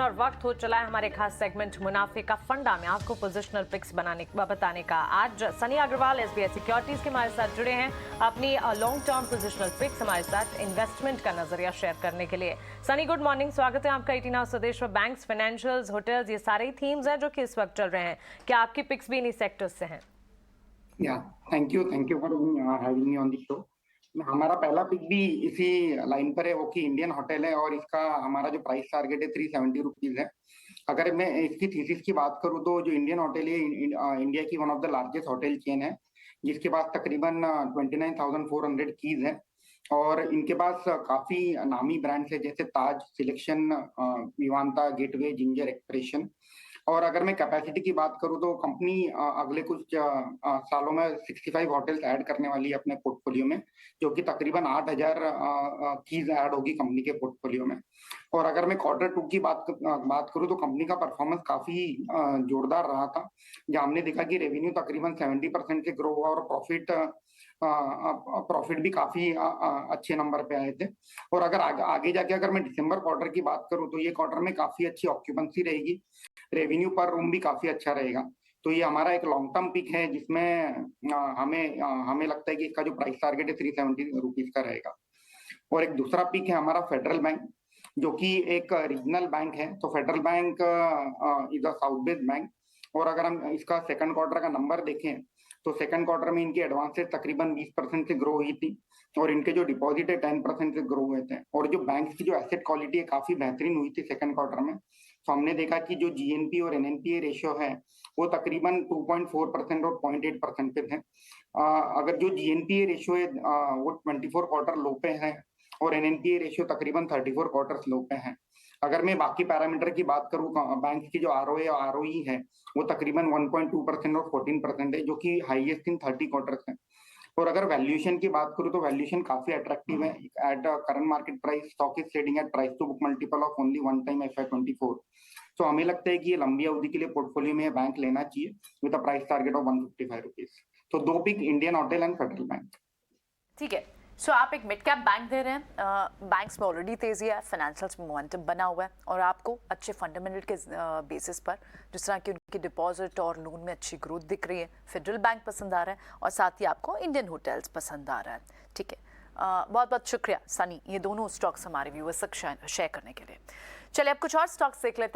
और वक्त हो चला है हमारे खास सेगमेंट मुनाफे का फंडा में आपको पोजिशनल पिक्स बताने का। आज सनी अग्रवाल एसबीआई सिक्योरिटीज के हमारे साथ जुड़े हैं अपनी लॉन्ग टर्म पोजिशनल पिक्स हमारे साथ इन्वेस्टमेंट का नजरिया शेयर करने के लिए। सनी गुड मॉर्निंग, स्वागत है आपका 18 आवर्स स्वदेश में। बैंक्स, फाइनेंशियल्स, होटल्स, ये सारे थीम्स हैं जो कि इस वक्त चल रहे हैं। क्या आपकी पिक्स भी इन्हीं सेक्टर्स से हैं? Thank you for having me on the show. हमारा पहला पिक भी इसी लाइन पर है, वो कि इंडियन होटल है और इसका हमारा जो प्राइस टारगेट है 370 रुपीज है। अगर मैं इसकी थीसिस की बात करूं तो जो इंडियन होटल है इंडिया की one of the largest hotel chain है, जिसके पास तकरीबन 29,400 कीज है और इनके पास काफी नामी ब्रांड्स है जैसे Taj, Seleqtions, Vivanta, Gateway, Ginger, Expression. और अगर मैं कैपेसिटी की बात करूं तो कंपनी अगले कुछ सालों में 65 होटल्स ऐड करने वाली है अपने पोर्टफोलियो में, जो कि तकरीबन 8,000 कीज ऐड होगी कंपनी के पोर्टफोलियो में। और अगर मैं क्वार्टर 2 की बात करूं तो कंपनी का परफॉर्मेंस काफी जोरदार रहा था, जहां हमने देखा कि रेवेन्यू तकरीबन 70% से ग्रो हुआ और प्रॉफिट भी काफी अच्छे नंबर पे आए थे। और अगर आगे जाके अगर मैं दिसंबर क्वार्टर की बात करूं तो ये क्वार्टर में काफी अच्छी ऑक्यूपेंसी रहेगी, रेवेन्यू पर रूम भी काफी अच्छा रहेगा। तो ये हमारा एक लॉन्ग टर्म पिक है जिसमें हमें लगता है कि इसका जो प्राइस टारगेट है 370 रुपीज का रहेगा। और एक दूसरा पिक है हमारा फेडरल बैंक, जो कि एक रीजनल बैंक है। तो federal bank is a south based bank. और अगर हम इसका सेकंड क्वार्टर का नंबर देखें तो सेकंड क्वार्टर में इनके एडवांसेस तकरीबन 20% से ग्रो हुई थी और इनके जो डिपॉजिट है 10% से ग्रो हुए थे। और जो बैंक की जो एसेट क्वालिटी है काफी बेहतरीन हुई थी सेकंड क्वार्टर में। तो हमने देखा कि जो जीएनपी और एनएनपीए रेशियो है वो तकरीबन 2.4% और 0.8% पे थे। अगर जो जीएनपीए रेशियो है वो 24 क्वार्टर लो पे है और एनएनपीए रेशियो तकरीबन 34 क्वार्टर्स लो पे है। अगर मैं बाकी पैरामीटर की बात करूं, बैंक की जो आरओए और आरओई है वो तकरीबन 1.2% और 14% है, जो कि हाईएस्ट इन 30 क्वार्टर्स है। और अगर वैल्यूएशन की बात करूं तो वैल्यूएशन काफी अट्रैक्टिव है। At current market price stock is trading at price to book multiple of only 1 time FY24। तो हमें लगता है कि ये लंबी अवधि के लिए पोर्टफोलियो में बैंक लेना चाहिए with a price target of 155 rupees. तो दो pick, Indian hotel and federal bank. ठीक है। सो आप एक मिड कैप बैंक दे रहे हैं, बैंक्स में ऑलरेडी तेजी है, फाइनेंशियल्स में मोमेंटम बना हुआ है और आपको अच्छे फंडामेंटल के बेसिस पर जिस तरह की उनकी डिपॉजिट और लोन में अच्छी ग्रोथ दिख रही है, फेडरल बैंक पसंद आ रहा है और साथ ही आपको इंडियन होटल्स पसंद आ रहा है। ठीक है, बहुत बहुत शुक्रिया सनी, ये दोनों स्टॉक्स हमारे व्यूअर्स तक शेयर करने के लिए। चलिए अब कुछ और स्टॉक्स देख लेते हैं।